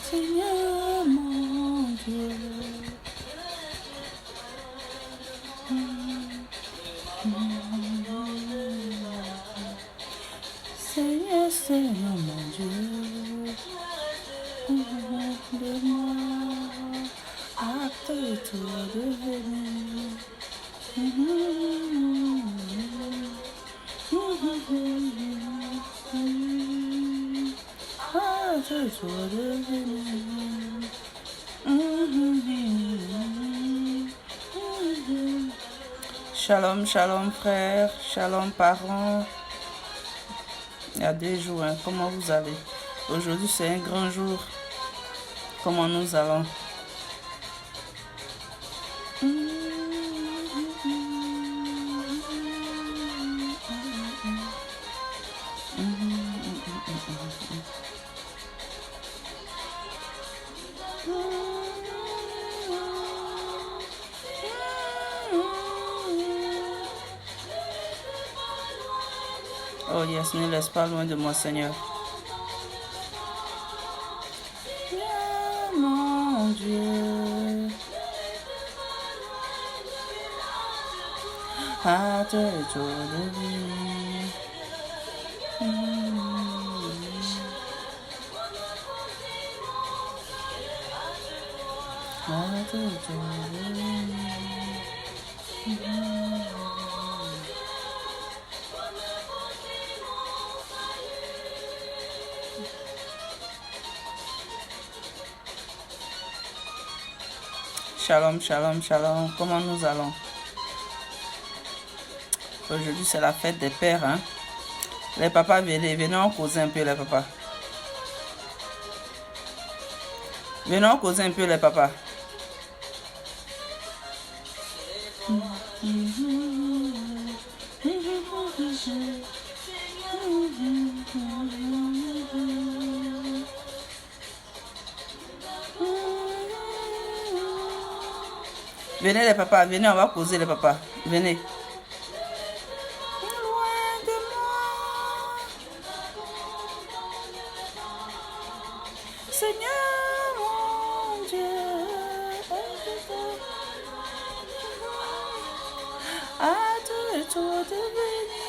Seigneur mon Dieu. Seigneur, Seigneur mon Dieu. Donne-moi acte toi de venir. Acte toi de venir. Shalom, shalom frère, shalom parents. Il y a 2 jours, hein. Comment vous allez? Aujourd'hui c'est un grand jour. Comment nous allons? Oh yes, ne laisse pas loin de moi, Seigneur. Mon Dieu, à te donner. À te donner. Shalom, shalom, shalom. Comment nous allons? Aujourd'hui, c'est la fête des pères. Hein? Les papas, venez en causer un peu, les papas. Venez en causer un peu, les papas. Venez les papas, venez, on va causer les papas. Venez. Loin de moi, Seigneur mon Dieu, à toi de venir.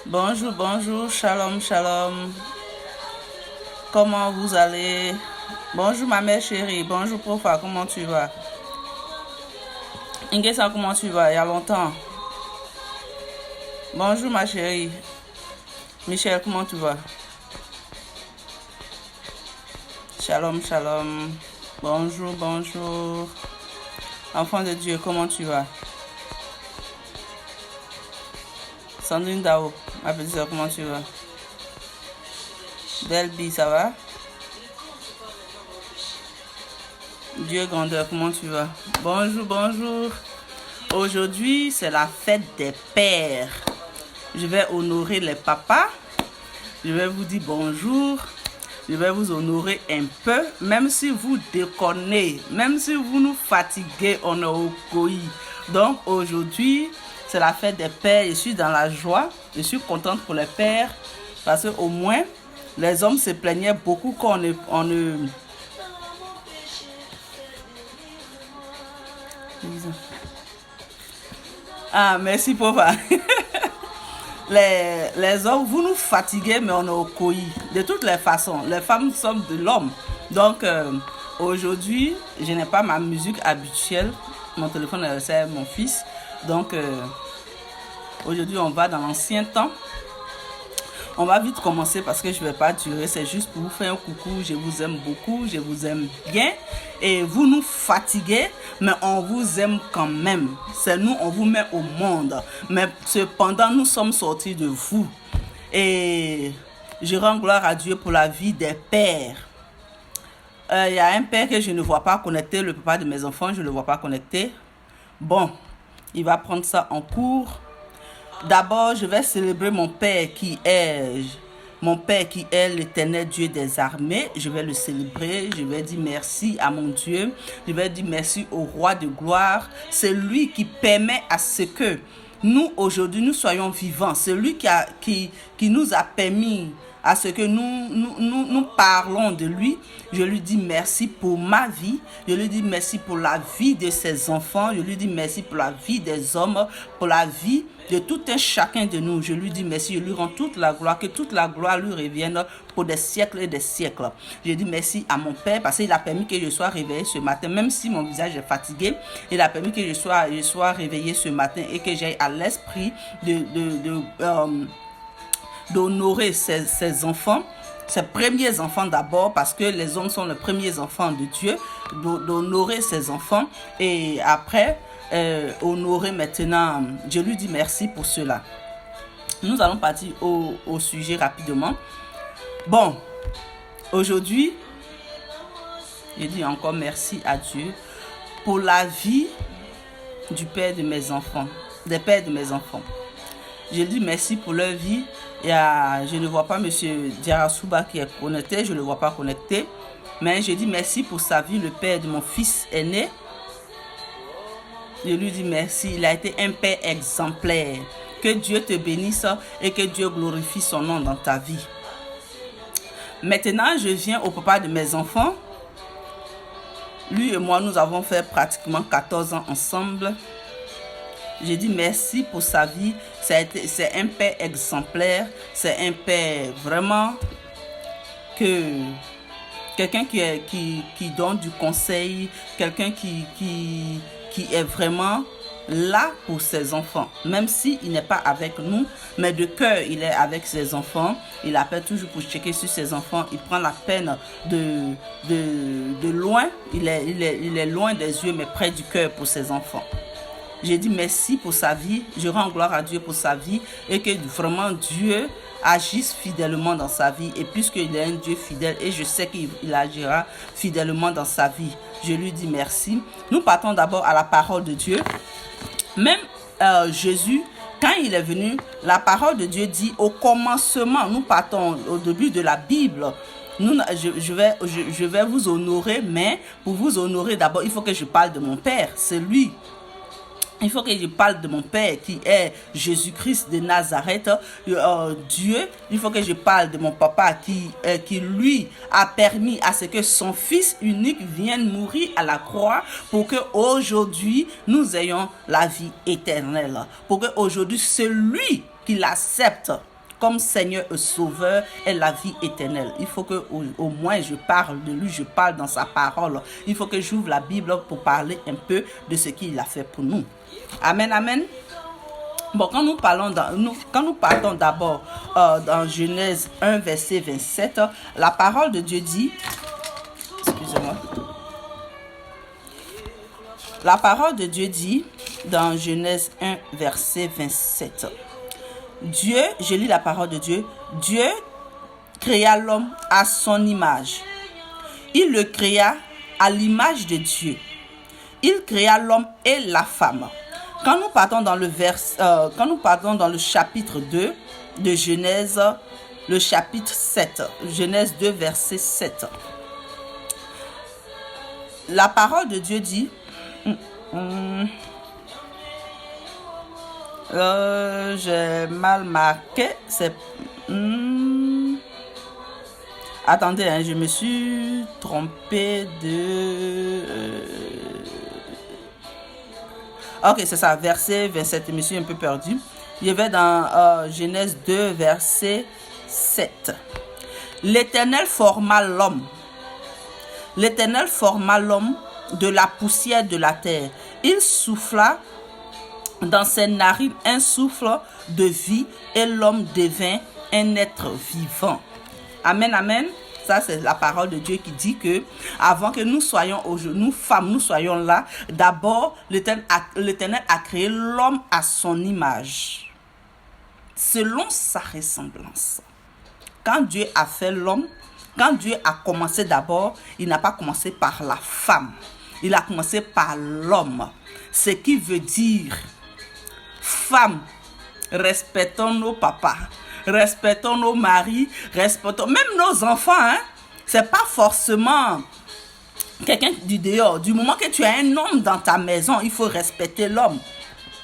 Bonjour, bonjour, shalom, shalom. Comment vous allez? Bonjour ma mère chérie, bonjour Profa, comment tu vas? Ingessa, comment tu vas? Il y a longtemps. Bonjour ma chérie. Michel, comment tu vas? Shalom, shalom. Bonjour, bonjour. Enfant de Dieu, comment tu vas? Sandrine Dao, ma petite soeur, comment tu vas? Delby, ça va? Dieu grandeur, comment tu vas? Bonjour, bonjour. Aujourd'hui, c'est la fête des pères. Je vais honorer les papas. Je vais vous dire bonjour. Je vais vous honorer un peu. Même si vous déconnez, même si vous nous fatiguez, on est au Koï. Donc aujourd'hui, c'est la fête des pères. Je suis dans la joie. Je suis contente pour les pères. Parce qu'au moins, les hommes se plaignaient beaucoup quand on ne Ah, merci papa. Les hommes, vous nous fatiguez, mais on est au Koï. De toutes les façons, les femmes sont de l'homme. Donc, aujourd'hui, je n'ai pas ma musique habituelle. Mon téléphone est resté à mon fils. Donc, aujourd'hui, on va dans l'ancien temps. On va vite commencer parce que je ne vais pas durer. C'est juste pour vous faire un coucou. Je vous aime beaucoup. Je vous aime bien. Et vous nous fatiguez, mais on vous aime quand même. C'est nous, on vous met au monde. Mais cependant, nous sommes sortis de vous. Et je rends gloire à Dieu pour la vie des pères. Il y a un père que je ne vois pas connecté. Le papa de mes enfants, je ne le vois pas connecté. Bon, il va prendre ça en cours. D'abord, je vais célébrer mon Père qui est l'Éternel Dieu des armées. Je vais le célébrer. Je vais dire merci à mon Dieu. Je vais dire merci au Roi de gloire. C'est lui qui permet à ce que nous, aujourd'hui, nous soyons vivants. C'est lui qui nous a permis à ce que nous parlons de lui. Je lui dis merci pour ma vie. Je lui dis merci pour la vie de ses enfants. Je lui dis merci pour la vie des hommes, pour la vie de tout un chacun de nous. Je lui dis merci. Je lui rends toute la gloire. Que toute la gloire lui revienne pour des siècles et des siècles. Je dis merci à mon Père parce qu'il a permis que je sois réveillée ce matin. Même si mon visage est fatigué, il a permis que je sois réveillée ce matin et que j'aille à l'esprit d'honorer ses enfants, ses premiers enfants d'abord, parce que les hommes sont les premiers enfants de Dieu, d'honorer ses enfants et après honorer maintenant. Je lui dis merci pour cela. Nous allons partir au sujet rapidement. Bon, aujourd'hui, je dis encore merci à Dieu pour la vie du père de mes enfants, des pères de mes enfants. Je dis merci pour leur vie. Je ne vois pas M. Diarasuba qui est connecté, je ne le vois pas connecté. Mais je dis merci pour sa vie, le père de mon fils aîné. Je lui dis merci, il a été un père exemplaire. Que Dieu te bénisse et que Dieu glorifie son nom dans ta vie. Maintenant, je viens au papa de mes enfants. Lui et moi, nous avons fait pratiquement 14 ans ensemble. Je dis merci pour sa vie. C'est un père exemplaire. C'est un père vraiment quelqu'un qui donne du conseil. Quelqu'un qui est vraiment là pour ses enfants. Même s'il n'est pas avec nous, mais de cœur, il est avec ses enfants. Il appelle toujours pour checker sur ses enfants. Il prend la peine de loin. Il est loin des yeux, mais près du cœur pour ses enfants. J'ai dit merci pour sa vie. Je rends gloire à Dieu pour sa vie et que vraiment Dieu agisse fidèlement dans sa vie. Et puisqu'il est un Dieu fidèle et je sais qu'il agira fidèlement dans sa vie, je lui dis merci. Nous partons d'abord à la parole de Dieu. Même Jésus, quand il est venu, la parole de Dieu dit au commencement, nous partons au début de la Bible. Je vais vous honorer, mais pour vous honorer d'abord, il faut que je parle de mon Père. C'est lui. Il faut que je parle de mon Père qui est Jésus-Christ de Nazareth, Dieu. Il faut que je parle de mon papa qui lui a permis à ce que son fils unique vienne mourir à la croix pour que aujourd'hui nous ayons la vie éternelle. Pour que aujourd'hui celui qui l'accepte comme Seigneur et Sauveur est la vie éternelle. Il faut que au moins je parle de lui, je parle dans sa parole. Il faut que j'ouvre la Bible pour parler un peu de ce qu'il a fait pour nous. Amen, amen. Bon, quand nous partons d'abord dans Genèse 1, verset 27, la parole de Dieu dit, excusez-moi, la parole de Dieu dit dans Genèse 1, verset 27, Dieu, je lis la parole de Dieu, Dieu créa l'homme à son image. Il le créa à l'image de Dieu. Il créa l'homme et la femme. Quand nous partons dans le chapitre 2 de Genèse, le chapitre 7, Genèse 2, verset 7, la parole de Dieu dit, j'ai mal marqué, c'est... attendez, je me suis trompé de... Ok, c'est ça, verset 27, je me suis un peu perdu. Je vais dans Genèse 2, verset 7. L'Éternel forma l'homme. L'Éternel forma l'homme de la poussière de la terre. Il souffla dans ses narines un souffle de vie et l'homme devint un être vivant. Amen, amen. Ça, c'est la parole de Dieu qui dit que avant que nous soyons aujourd'hui, nous femmes, nous soyons là, d'abord, l'Éternel a créé l'homme à son image, selon sa ressemblance. Quand Dieu a fait l'homme, quand Dieu a commencé d'abord, il n'a pas commencé par la femme, il a commencé par l'homme. Ce qui veut dire, femmes, respectons nos papas. Respectons nos maris, respectons même nos enfants. C'est pas forcément quelqu'un du dehors. Du moment que tu as un homme dans ta maison, il faut respecter l'homme.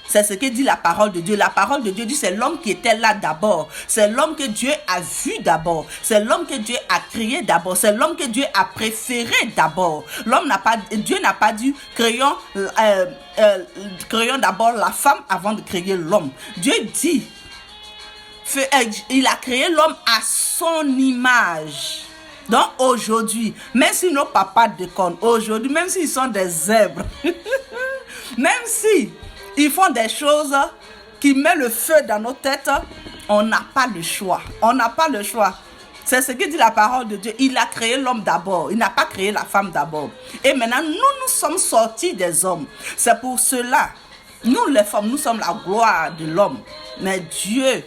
C'est ce que dit la parole de Dieu. La parole de Dieu dit c'est l'homme qui était là d'abord. C'est l'homme que Dieu a vu d'abord. C'est l'homme que Dieu a créé d'abord. C'est l'homme que Dieu a préféré d'abord. Dieu n'a pas dit créons d'abord la femme avant de créer l'homme. Dieu dit il a créé l'homme à son image. Donc aujourd'hui, même si nos papas déconnent, aujourd'hui, même s'ils sont des zèbres, même si ils font des choses qui mettent le feu dans nos têtes, on n'a pas le choix. On n'a pas le choix. C'est ce que dit la parole de Dieu. Il a créé l'homme d'abord. Il n'a pas créé la femme d'abord. Et maintenant, nous sommes sortis des hommes. C'est pour cela, nous les femmes, nous sommes la gloire de l'homme. Mais Dieu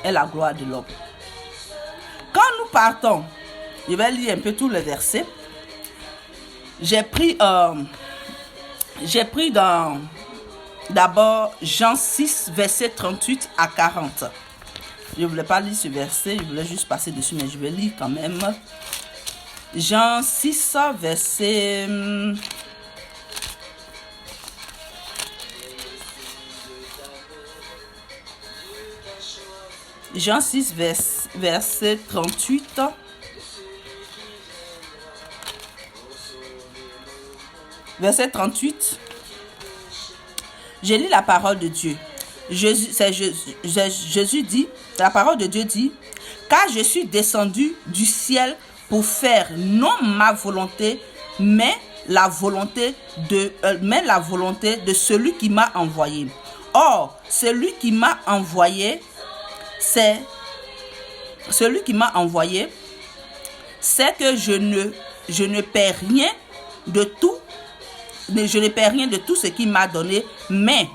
est la gloire de l'homme. Quand nous partons, je vais lire un peu tous les versets. J'ai pris d'abord Jean 6, verset 38 à 40. Je ne voulais pas lire ce verset, je voulais juste passer dessus, mais je vais lire quand même. Jean 6, verset... Jean 6, verset 38. Verset 38. Je lis la parole de Dieu. Jésus dit, la parole de Dieu dit, car je suis descendu du ciel pour faire non ma volonté, mais la volonté de celui qui m'a envoyé. Or, celui qui m'a envoyé, c'est que je ne perds rien de tout. Je ne perds rien de tout ce qu'il m'a donné, mais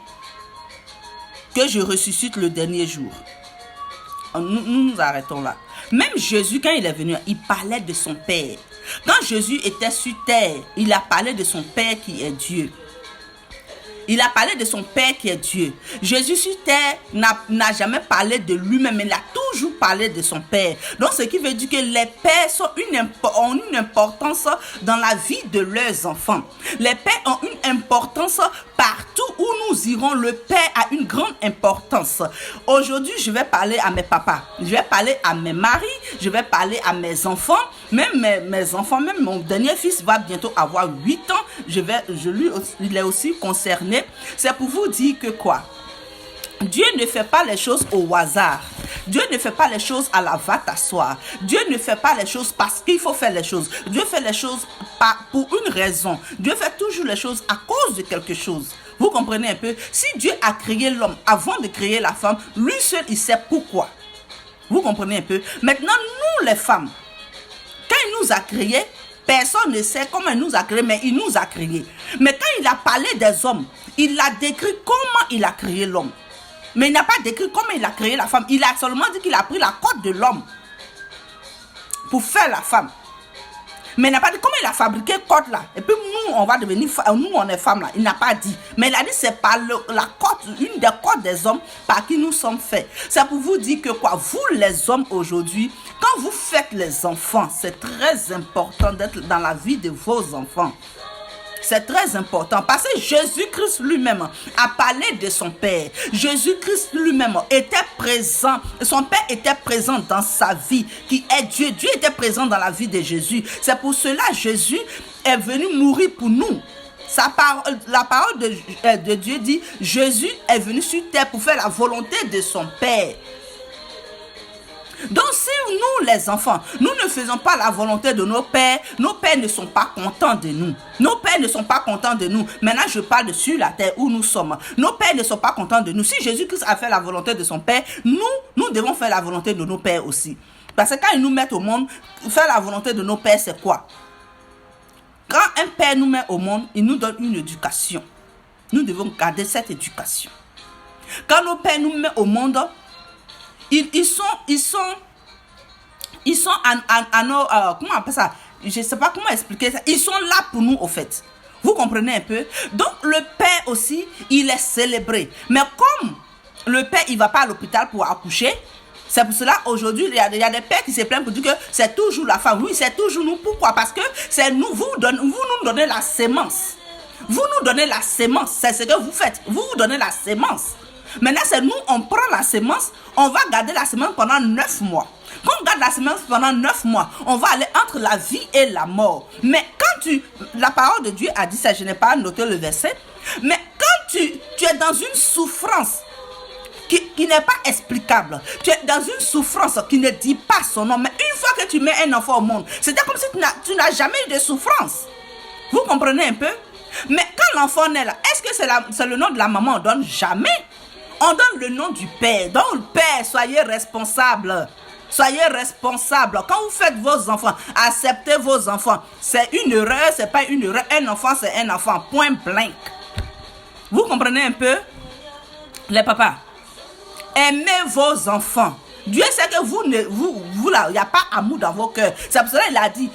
que je ressuscite le dernier jour. Nous arrêtons là. Même Jésus, quand il est venu, il parlait de son Père. Quand Jésus était sur terre, il a parlé de son Père qui est Dieu. Il a parlé de son Père qui est Dieu. Jésus sur terre n'a jamais parlé de lui-même, mais il a toujours parlé de son Père. Donc, ce qui veut dire que les pères ont une importance dans la vie de leurs enfants. Les pères ont une importance partout où nous irons. Le Père a une grande importance. Aujourd'hui, je vais parler à mes papas. Je vais parler à mes maris. Je vais parler à mes enfants. Même mes enfants, même mon dernier fils va bientôt avoir 8 ans. Il est aussi concerné. C'est pour vous dire que quoi? Dieu ne fait pas les choses au hasard. Dieu ne fait pas les choses à la va t'asseoir. Dieu ne fait pas les choses parce qu'il faut faire les choses. Dieu fait les choses pour une raison. Dieu fait toujours les choses à cause de quelque chose. Vous comprenez un peu? Si Dieu a créé l'homme avant de créer la femme, lui seul, il sait pourquoi. Vous comprenez un peu? Maintenant, nous les femmes, quand il nous a créés, personne ne sait comment il nous a créés, mais il nous a créés. Mais quand il a parlé des hommes, il a décrit comment il a créé l'homme. Mais il n'a pas décrit comment il a créé la femme. Il a seulement dit qu'il a pris la côte de l'homme pour faire la femme. Mais il n'a pas dit comment il a fabriqué côte là. Et puis nous, on va devenir, nous on est femmes là. Il n'a pas dit. Mais il a dit c'est par la côte, une des côtes des hommes par qui nous sommes faits. C'est pour vous dire que quoi, vous les hommes aujourd'hui, quand vous faites les enfants, c'est très important d'être dans la vie de vos enfants. C'est très important parce que Jésus-Christ lui-même a parlé de son Père. Jésus-Christ lui-même était présent. Son Père était présent dans sa vie, qui est Dieu. Dieu était présent dans la vie de Jésus. C'est pour cela que Jésus est venu mourir pour nous. La parole de Dieu dit, Jésus est venu sur terre pour faire la volonté de son Père. Donc si nous les enfants, nous ne faisons pas la volonté de nos pères ne sont pas contents de nous. Nos pères ne sont pas contents de nous. Maintenant je parle de sur la terre où nous sommes. Nos pères ne sont pas contents de nous. Si Jésus-Christ a fait la volonté de son Père, nous devons faire la volonté de nos pères aussi. Parce que quand ils nous mettent au monde, faire la volonté de nos pères c'est quoi? Quand un père nous met au monde, il nous donne une éducation. Nous devons garder cette éducation. Quand nos pères nous mettent au monde, ils sont à nos comment on appelle ça, je sais pas comment expliquer ça, ils sont là pour nous au fait. Vous comprenez un peu? Donc le père aussi, il est célébré. Mais comme le père il va pas à l'hôpital pour accoucher, c'est pour cela aujourd'hui il y a des pères qui se plaignent pour dire que c'est toujours la femme. Oui, c'est toujours nous. Pourquoi? Parce que c'est nous, vous nous donnez la sémence. Vous nous donnez la sémence, c'est ce que vous faites. Vous donnez la sémence. Maintenant, c'est nous, on prend la sémence, on va garder la sémence pendant 9 mois. Quand on garde la sémence pendant 9 mois, on va aller entre la vie et la mort. Mais quand la parole de Dieu a dit ça, je n'ai pas noté le verset, mais quand tu es dans une souffrance qui n'est pas explicable, tu es dans une souffrance qui ne dit pas son nom, mais une fois que tu mets un enfant au monde, c'est comme si tu n'as jamais eu de souffrance. Vous comprenez un peu? Mais quand l'enfant naît là, est-ce que c'est le nom de la maman? On donne jamais. On donne le nom du père. Donc le père, soyez responsable. Soyez responsable. Quand vous faites vos enfants, acceptez vos enfants. C'est une erreur, c'est pas une erreur. Un enfant, c'est un enfant. Point blank. Vous comprenez un peu? Les papas, aimez vos enfants. Dieu sait que vous là, il n'y a pas amour dans vos cœurs. C'est pour cela qu'il a dit,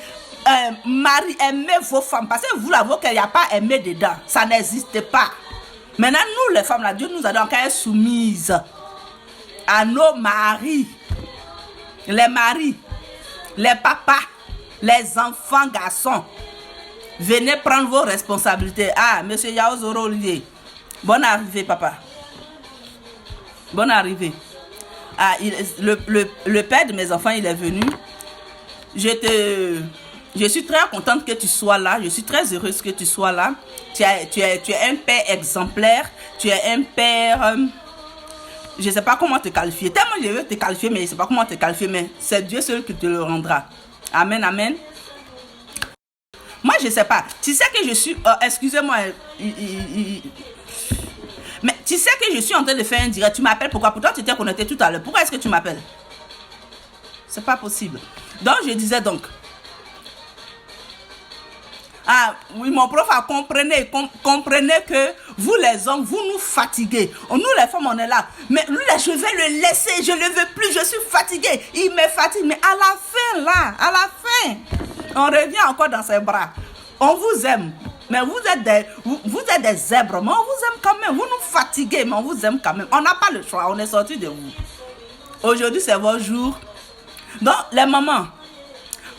Marie, aimez vos femmes. Parce que vous là, vos cœurs, il n'y a pas aimé dedans. Ça n'existe pas. Maintenant, nous les femmes là, Dieu nous a donc être soumises à nos maris. Les maris, les papas, les enfants garçons. Venez prendre vos responsabilités. Ah, monsieur Yaozoro Olivier. Bonne arrivée, papa. Bonne arrivée. Ah, le père de mes enfants, il est venu. Je suis très contente que tu sois là. Je suis très heureuse que tu sois là. Tu es un père exemplaire. Tu es un père... je ne sais pas comment te qualifier. Tellement je veux te qualifier, mais je ne sais pas comment te qualifier. Mais c'est Dieu seul qui te le rendra. Amen, amen. Moi, je ne sais pas. Tu sais que je suis... excusez-moi. Mais tu sais que je suis en train de faire un direct. Tu m'appelles pourquoi? Pourtant, tu t'es connecté tout à l'heure. Pourquoi est-ce que tu m'appelles? C'est pas possible. Donc, je disais donc... Ah, oui, mon prof a comprenez que vous les hommes, vous nous fatiguez. Nous les femmes, on est là. Mais lui, là, je vais le laisser. Je ne le veux plus. Je suis fatiguée. Il me fatigue. Mais à la fin, là, à la fin, on revient encore dans ses bras. On vous aime. Mais vous êtes des zèbres. Mais on vous aime quand même. Vous nous fatiguez, mais on vous aime quand même. On n'a pas le choix. On est sorti de vous. Aujourd'hui, c'est votre jour. Donc, les mamans,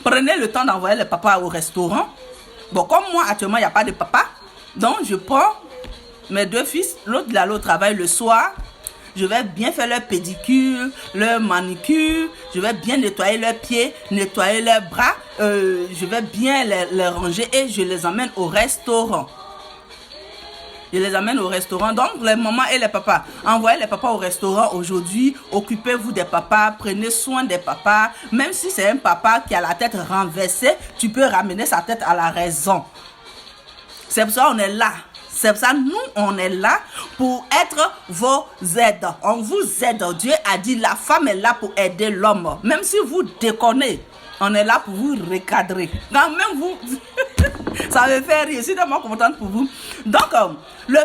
prenez le temps d'envoyer les papas au restaurant. Bon, comme moi, actuellement, il n'y a pas de papa. Donc, je prends mes 2 fils. L'autre, il allait au travail le soir. Je vais bien faire leur pédicure, leur manicure. Je vais bien nettoyer leurs pieds, nettoyer leurs bras. Je vais bien les ranger et je les emmène au restaurant. Je les amène au restaurant. Donc, les mamans et les papas, envoyez les papas au restaurant aujourd'hui. Occupez-vous des papas. Prenez soin des papas. Même si c'est un papa qui a la tête renversée, tu peux ramener sa tête à la raison. C'est pour ça qu'on est là. C'est pour ça nous, on est là pour être vos aides. On vous aide. Dieu a dit, la femme est là pour aider l'homme. Même si vous déconnez, on est là pour vous recadrer. Quand même vous... Ça me fait rire. Je suis tellement contente pour vous. Donc, le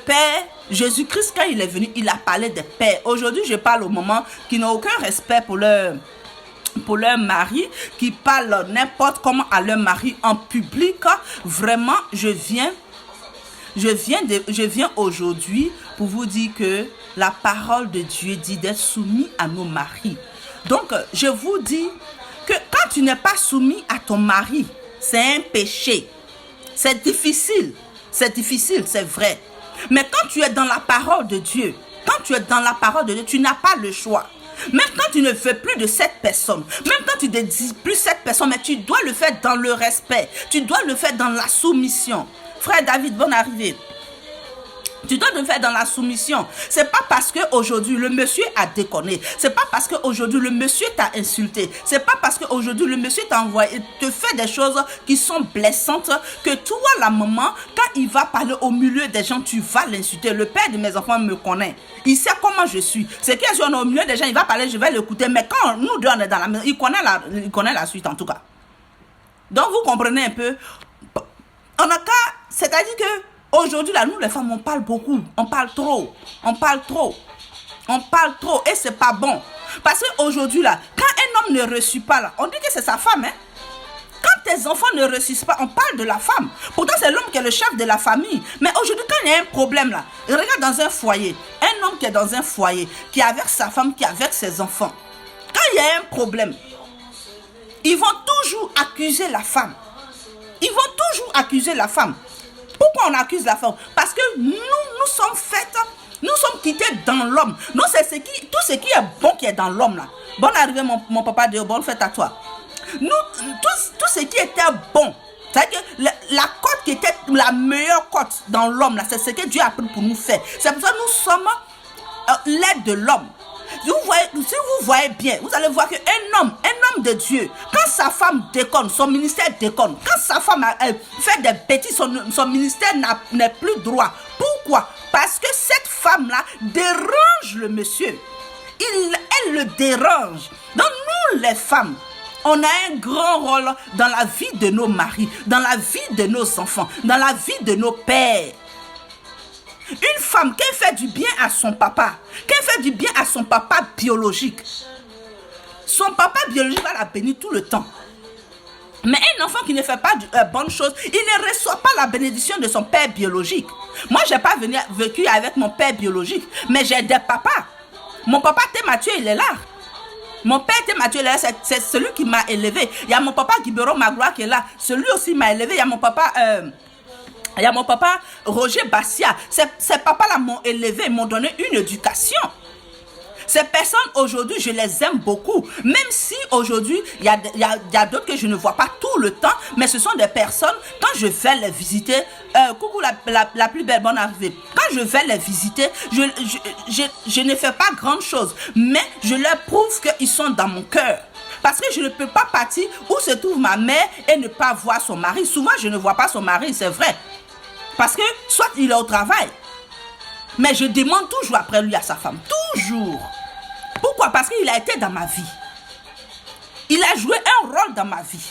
Père, Jésus-Christ, quand il est venu, il a parlé des pères. Aujourd'hui, je parle aux mamans qui n'ont aucun respect pour leur mari, qui parlent n'importe comment à leur mari en public. Vraiment, je viens aujourd'hui pour vous dire que la parole de Dieu dit d'être soumis à nos maris. Donc, je vous dis que quand tu n'es pas soumis à ton mari, c'est un péché. C'est difficile, c'est vrai. Mais quand tu es dans la parole de Dieu, tu n'as pas le choix. Même quand tu ne veux plus de cette personne, même quand tu ne dis plus cette personne, mais tu dois le faire dans le respect. Tu dois le faire dans la soumission. Frère David, bonne arrivée. Tu dois le faire dans la soumission. C'est pas parce qu'aujourd'hui le monsieur a déconné. C'est pas parce qu'aujourd'hui le monsieur t'a insulté. C'est pas parce qu'aujourd'hui le monsieur t'a envoyé, te fait des choses qui sont blessantes que toi, la maman, quand il va parler au milieu des gens, tu vas l'insulter. Le père de mes enfants me connaît. Il sait comment je suis. C'est que si on est au milieu des gens, il va parler, je vais l'écouter. Mais quand nous deux, on est dans la maison, il connaît la suite en tout cas. Donc vous comprenez un peu. On a qu'à, c'est-à-dire que aujourd'hui, là, nous, les femmes, on parle beaucoup. On parle trop. Et c'est pas bon. Parce qu'aujourd'hui, là, quand un homme ne reçut pas, là, on dit que c'est sa femme, hein. Quand tes enfants ne reçuent pas, on parle de la femme. Pourtant, c'est l'homme qui est le chef de la famille. Mais aujourd'hui, quand il y a un problème, là, regarde dans un foyer. Un homme qui est dans un foyer, qui est avec sa femme, qui est avec ses enfants. Quand il y a un problème, ils vont toujours accuser la femme. Ils vont toujours accuser la femme. Pourquoi on accuse la femme? Parce que nous sommes faites, nous sommes quittés dans l'homme. Donc c'est tout ce qui est bon qui est dans l'homme là. Bonne arrivée mon papa Dieu, bonne fête à toi. Nous, tout ce qui était bon, c'est-à-dire que la côte qui était la meilleure côte dans l'homme là, c'est ce que Dieu a pris pour nous faire. C'est pour ça que nous sommes l'aide de l'homme. Si vous voyez bien, vous allez voir qu'un homme de Dieu, quand sa femme déconne, son ministère déconne. Quand sa femme fait des bêtises, son ministère n'est plus droit. Pourquoi? Parce que cette femme-là dérange le monsieur. Elle le dérange. Donc nous, les femmes, on a un grand rôle dans la vie de nos maris, dans la vie de nos enfants, dans la vie de nos pères. Une femme qui fait du bien à son papa, qui fait du bien à son papa biologique, son papa biologique va la bénir tout le temps. Mais un enfant qui ne fait pas de bonnes choses, il ne reçoit pas la bénédiction de son père biologique. Moi, je n'ai pas vécu avec mon père biologique, mais j'ai des papas. Mon papa Mathieu, il est là. Mon père Mathieu, il est là, c'est celui qui m'a élevé. Il y a mon papa Guibero Magloire qui est là, celui aussi m'a élevé. Il y a mon papa Roger Bassia. Ces papas-là m'ont élevé, m'ont donné une éducation. Ces personnes aujourd'hui, je les aime beaucoup. Même si aujourd'hui, il y a d'autres que je ne vois pas tout le temps, mais ce sont des personnes, quand je vais les visiter, coucou la plus belle, bonne arrivée. Quand je vais les visiter, je ne fais pas grande chose, mais je leur prouve qu'ils sont dans mon cœur. Parce que je ne peux pas partir où se trouve ma mère et ne pas voir son mari. Souvent, je ne vois pas son mari, c'est vrai. Parce que soit il est au travail, mais je demande toujours après lui à sa femme. Toujours. Pourquoi? Parce qu'il a été dans ma vie. Il a joué un rôle dans ma vie.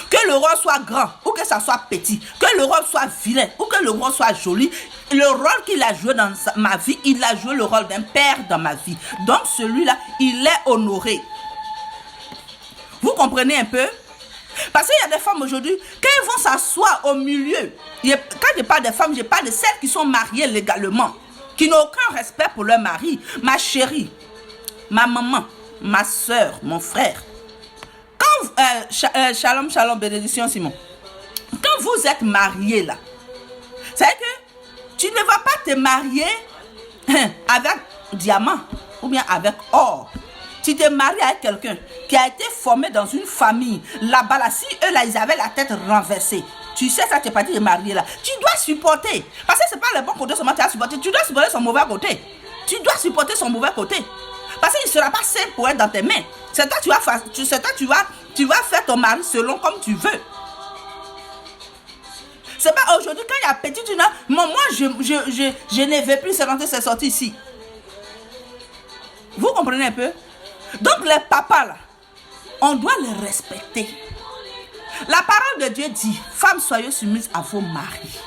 Que le rôle soit grand ou que ça soit petit, que le rôle soit vilain ou que le rôle soit joli, le rôle qu'il a joué dans ma vie, il a joué le rôle d'un père dans ma vie. Donc celui-là, il est honoré. Vous comprenez un peu? Parce qu'il y a des femmes aujourd'hui, quand elles vont s'asseoir au milieu, quand je parle des femmes, je parle de celles qui sont mariées légalement, qui n'ont aucun respect pour leur mari. Ma chérie, ma maman, ma soeur, mon frère. Quand, shalom, bénédiction Simon. Quand vous êtes mariés là, c'est que tu ne vas pas te marier avec diamant ou bien avec or. Tu te maries avec quelqu'un qui a été formé dans une famille. Là-bas, là, si eux, là, ils avaient la tête renversée. Tu sais, ça, tu n'es pas dit de marier là. Tu dois supporter. Parce que ce n'est pas le bon côté seulement tu as supporté. Tu dois supporter son mauvais côté. Tu dois supporter son mauvais côté. Parce qu'il ne sera pas simple pour être dans tes mains. C'est toi, tu vas faire ton mari selon comme tu veux. C'est pas aujourd'hui, quand il y a petit, tu n'as. Moi, je ne vais plus se rentrer, c'est sorti ici. Vous comprenez un peu? Donc les papas là, on doit les respecter. La parole de Dieu dit, femmes soyez soumises à vos maris.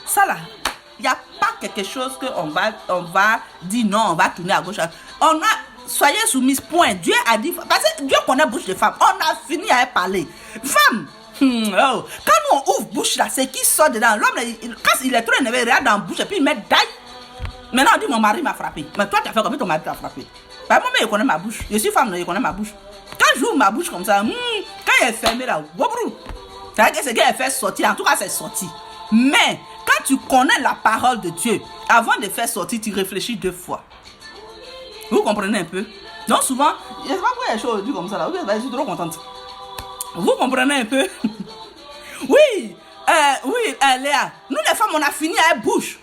Ça là, il n'y a pas quelque chose qu'on va dire non, on va tourner à gauche. Soyez soumises, point. Dieu a dit, parce que Dieu connaît bouche de femme. On a fini à parler. Femme, quand nous on ouvre bouche là, c'est qui sort dedans. L'homme, quand il est trop énervé, il regarde dans la bouche et puis il met d'ail. Maintenant on dit mon mari m'a frappé. Mais toi tu as fait comme ton mari t'a frappé. Bah, moi, il connaît ma bouche. Je suis femme, il connaît ma bouche. Quand j'ouvre ma bouche comme ça, quand elle est fermée là, c'est-à-dire que ce qu'elle fait sortir, en tout cas, c'est sorti. Mais quand tu connais la parole de Dieu, avant de faire sortir, tu réfléchis 2 fois. Vous comprenez un peu? Donc, souvent, je ne sais pas pourquoi il y a des choses comme ça là. Je suis trop contente. Vous comprenez un peu? Oui, Léa, nous les femmes, on a fini à la bouche.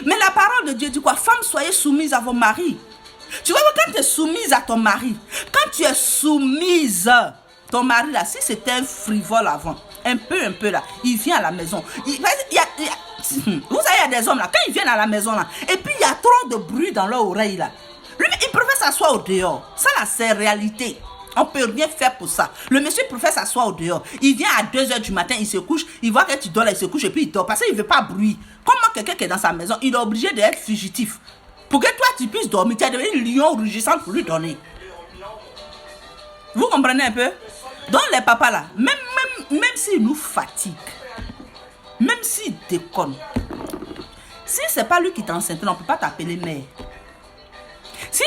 Mais la parole de Dieu dit quoi? Femmes, soyez soumises à vos maris. Tu vois, quand tu es soumise à ton mari, quand tu es soumise, ton mari là, si c'était un frivole avant, un peu là, il vient à la maison. Vous savez, il y a des hommes là, quand ils viennent à la maison là, et puis il y a trop de bruit dans leur oreille là, lui, il préfère s'asseoir au dehors. Ça là, c'est réalité. On ne peut rien faire pour ça. Le monsieur préfère s'asseoir au dehors. Il vient à 2h du matin, il se couche, il voit que tu dors là, il se couche et puis il dort. Parce qu'il ne veut pas bruit. Comment quelqu'un qui est dans sa maison, il est obligé d'être fugitif. Pour que toi tu puisses dormir, tu as devenu une lion rugissante pour lui donner. Vous comprenez un peu? Donc les papas là, même s'ils nous fatiguent, même s'ils déconnent, si c'est pas lui qui t'a enceinte, on ne peut pas t'appeler mère. Si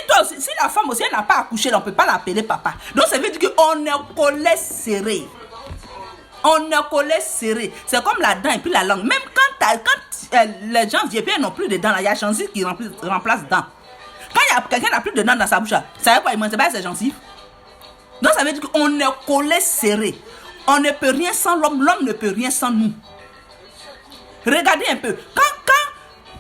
la femme aussi elle n'a pas accouché, on ne peut pas l'appeler papa. Donc ça veut dire qu'on est collé serré. On est collé serré. C'est comme la dent et puis la langue. Même quand les gens viennent, puis ils n'ont plus de dents, il y a gencives qui remplacent dents. Quand quelqu'un n'a plus de dents dans sa bouche, ça veut quoi? Il ne mange pas ses gencives. Donc ça veut dire qu'on est collé serré. On ne peut rien sans l'homme, l'homme ne peut rien sans nous. Regardez un peu. Quand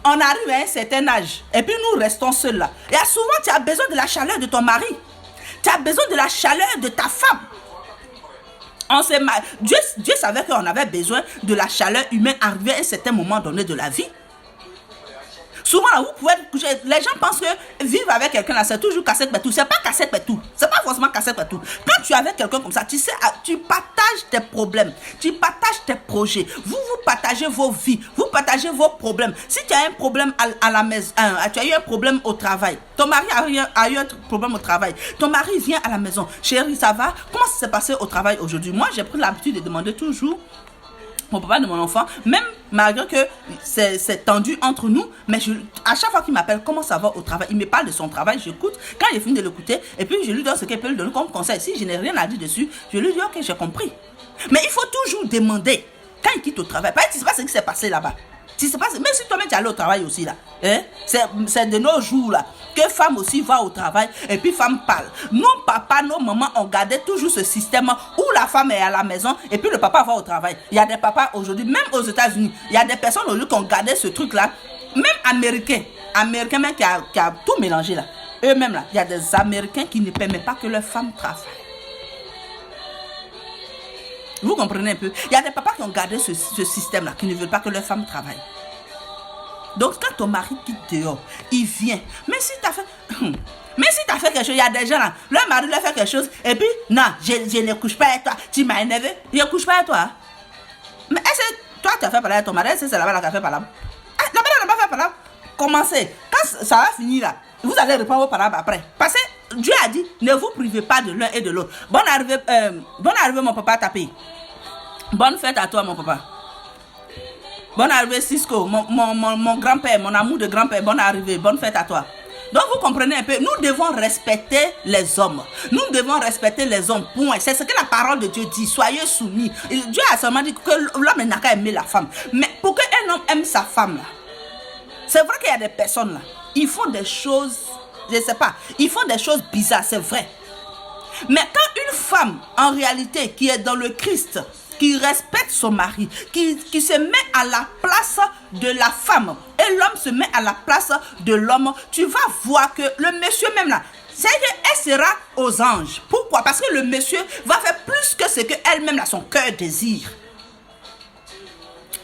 on arrive à un certain âge, et puis nous restons seuls là, et souvent tu as besoin de la chaleur de ton mari. Tu as besoin de la chaleur de ta femme. Dieu savait qu'on avait besoin de la chaleur humaine arrivée à un certain moment donné de la vie. Souvent, là, vous pouvez coucher. Les gens pensent que vivre avec quelqu'un là, c'est toujours cassette-pétou. C'est pas cassette-pétou. C'est pas forcément cassette-pétou. Quand tu es avec quelqu'un comme ça, tu sais, tu partages tes problèmes. Tu partages tes projets. Vous partagez vos vies. Vous partagez vos problèmes. Si tu as un problème à la maison, tu as eu un problème au travail. Ton mari a eu un problème au travail. Ton mari vient à la maison. Chérie, ça va? Comment ça s'est passé au travail aujourd'hui? Moi, j'ai pris l'habitude de demander toujours mon papa de mon enfant, même malgré que c'est tendu entre nous, mais à chaque fois qu'il m'appelle, comment ça va au travail, il me parle de son travail, j'écoute, quand il finit de l'écouter, et puis je lui donne ce qu'il peut lui donner comme conseil. Si je n'ai rien à dire dessus, je lui dis ok, j'ai compris. Mais il faut toujours demander, quand il quitte au travail, parce que tu ne sais pas ce qui s'est passé là-bas. Même si toi-même tu es allé au travail aussi là, hein? C'est de nos jours là, que femme aussi va au travail et puis femme parle. Nos papas, nos mamans ont gardé toujours ce système où la femme est à la maison et puis le papa va au travail. Il y a des papas aujourd'hui, même aux États-Unis, il y a des personnes aujourd'hui qui ont gardé ce truc là, même américains même qui a tout mélangé là. Eux-mêmes là, il y a des Américains qui ne permettent pas que leurs femmes travaillent. Vous comprenez un peu? Il y a des papas qui ont gardé ce système-là, qui ne veulent pas que leurs femmes travaillent. Donc, quand ton mari quitte dehors, il vient. Mais si tu as fait quelque chose, il y a des gens là, leur mari leur fait quelque chose, et puis, non, je ne couche pas avec toi, tu m'as énervé, je ne couche pas avec toi. Mais est-ce que toi, tu as fait parler à ton mari, est-ce que c'est là-bas qui a fait parler? Là-bas, n'a pas fait parler. Commencez. Quand ça va finir là, vous allez reprendre vos paroles après. Parce que Dieu a dit, ne vous privez pas de l'un et de l'autre. Bonne arrivée, mon papa tapé. Bonne fête à toi, mon papa. Bonne arrivée, Cisco, mon grand-père, mon amour de grand-père. Bonne arrivée, bonne fête à toi. Donc, vous comprenez un peu, nous devons respecter les hommes. Nous devons respecter les hommes, point. C'est ce que la parole de Dieu dit. Soyez soumis. Dieu a seulement dit que l'homme n'a qu'à aimer la femme. Mais pour qu'un homme aime sa femme, là, c'est vrai qu'il y a des personnes, là, ils font des choses, je ne sais pas, ils font des choses bizarres, c'est vrai. Mais quand une femme, en réalité, qui est dans le Christ, qui respecte son mari, qui se met à la place de la femme, et l'homme se met à la place de l'homme, tu vas voir que le monsieur même là, c'est qu'elle sera aux anges. Pourquoi? Parce que le monsieur va faire plus que ce qu'elle-même, là, son cœur désire.